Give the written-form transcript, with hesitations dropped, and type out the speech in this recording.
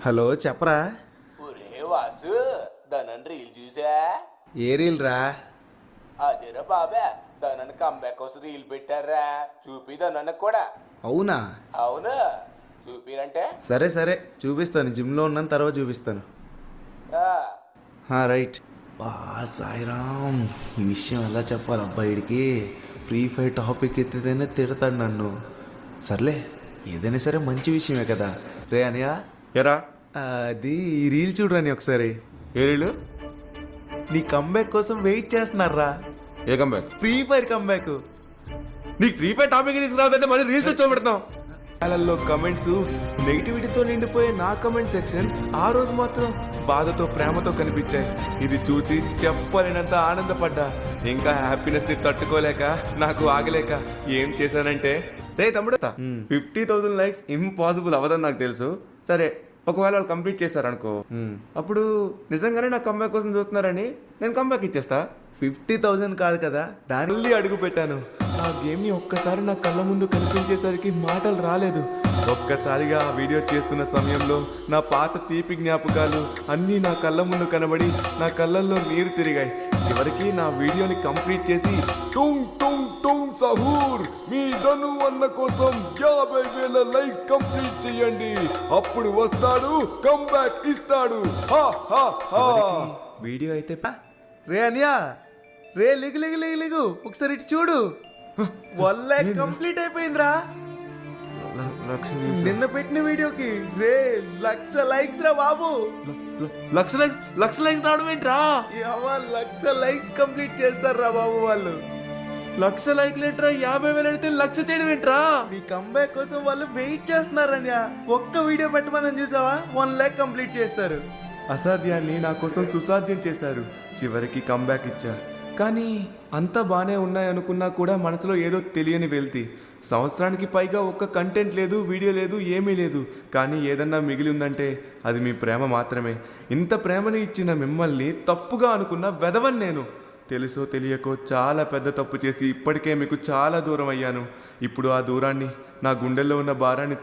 Hello చెప్పరా. ఒరే Vasu ధనన్ reel చూసా? ఏ రీల్ రా? అదేరా బాబా, ధనన్ కంబ్యాక్ కోసం రీల్ పెట్టారా, చూపి ధనన్ కూడా. అవునా? అవును, చూపిరంటే. సరే సరే చూపిస్తాను, జిమ్లో ఉన్నాను, తర్వాత చూపిస్తాను. రైట్. బా సాయిరామ్, ఈ విషయం ఎలా చెప్పాలి అబ్బాయిడికి? ఫ్రీ ఫైర్ టాపిక్ ఎత్తితేనే తిడతాడు నన్ను. సర్లే, ఏదైనా సరే మంచి విషయమే కదా. రే అనియా, ఎరా అది ఈ రీల్ చూడరాని ఒకసారి. ఏ రీలు? నీ కంబ్యాక్ కోసం వెయిట్ చేస్తున్నారా. ఏ కంబ్యాక్? Free fire comeback. నీకు ఫ్రీ ఫైర్ టాపిక్ తీసుకురావద్దంటే మళ్ళీ రీల్స్ వచ్చి ఛానల్లో కమెంట్స్ నెగిటివిటీతో నిండిపోయే నా కమెంట్ సెక్షన్ ఆ రోజు మాత్రం బాధతో ప్రేమతో కనిపించాయి. ఇది చూసి చెప్పలేనంత ఆనందపడ్డా. ఇంకా హ్యాపీనెస్ ని తట్టుకోలేక, నాకు ఆగలేక ఏం చేశానంటే, రే తమ్ముడు, 50,000 లైక్స్ ఇంపాసిబుల్ అవ్వదని నాకు తెలుసు. సరే, ఒకవేళ వాళ్ళు కంప్లీట్ చేస్తారనుకో, అప్పుడు నిజంగానే నా కంబ్యాక్ కోసం చూస్తున్నారని నేను కంబ్యాక్ ఇచ్చేస్తా. 50,000 కాదు కదా, దానిలో అడుగు పెట్టాను. ఆ గేమ్ని ఒక్కసారి నా కళ్ళ ముందు కనిపించేసరికి మాటలు రాలేదు. ఒక్కసారిగా ఆ వీడియో చేస్తున్న సమయంలో నా పాత తీపి జ్ఞాపకాలు అన్నీ నా కళ్ళ ముందు కనబడి నా కళ్ళల్లో నీరు తిరిగాయి. చివరికి నా వీడియోని కంప్లీట్ చేసి టుంగ్ టుంగ్ టుంగ్ సహూర్, మీ ధను అన్న కోసం 50,000 లైక్స్ కంప్లీట్ చేయండి, అప్పుడు వస్తాడు కంబ్యాక్ ఇస్తాడు. వీడియో అయితే రే అనియా, రే లిగు లిగు లిగు లిగు ఒకసారి ఇటు చూడు. 1 lakh కంప్లీట్ అయిపోయిందిరా. నిన్న పెట్టిన వీడియోకి రే 1,00,000 లైక్స్ రా బాబు. 1,00,000 లైక్స్ రావడం ఏంట్రా? 1,00,000 లైక్స్ కంప్లీట్ చేస్తారా బాబు వాళ్ళు. 1,00,000 లైక్లు ఏంట్రా? 50,000 అడిగితే 1,00,000 చేయడం ఏంట్రా? నీ కంబ్యాక్ కోసం వాళ్ళు వెయిట్ చేస్తున్నారని ఒక్క వీడియో పెట్టమని చూసావా, 1 lakh కంప్లీట్ చేస్తారు. అసాధ్యాన్ని నా కోసం సుసాధ్యం చేశారు. చివరికి కంబ్యాక్ ఇచ్చా. కానీ అంతా బాగానే ఉన్నాయనుకున్నా కూడా మనసులో ఏదో తెలియని వెళ్తి. సంవత్సరానికి పైగా ఒక్క కంటెంట్ లేదు, వీడియో లేదు, ఏమీ లేదు. కానీ ఏదన్నా మిగిలి ఉందంటే అది మీ ప్రేమ మాత్రమే. ఇంత ప్రేమని ఇచ్చిన మిమ్మల్ని తప్పుగా అనుకున్న వెధవని నేను. తెలుసో తెలియకో చాలా పెద్ద తప్పు చేసి ఇప్పటికే మీకు చాలా దూరం అయ్యాను. ఇప్పుడు ఆ దూరాన్ని, నా గుండెల్లో ఉన్న భారాన్ని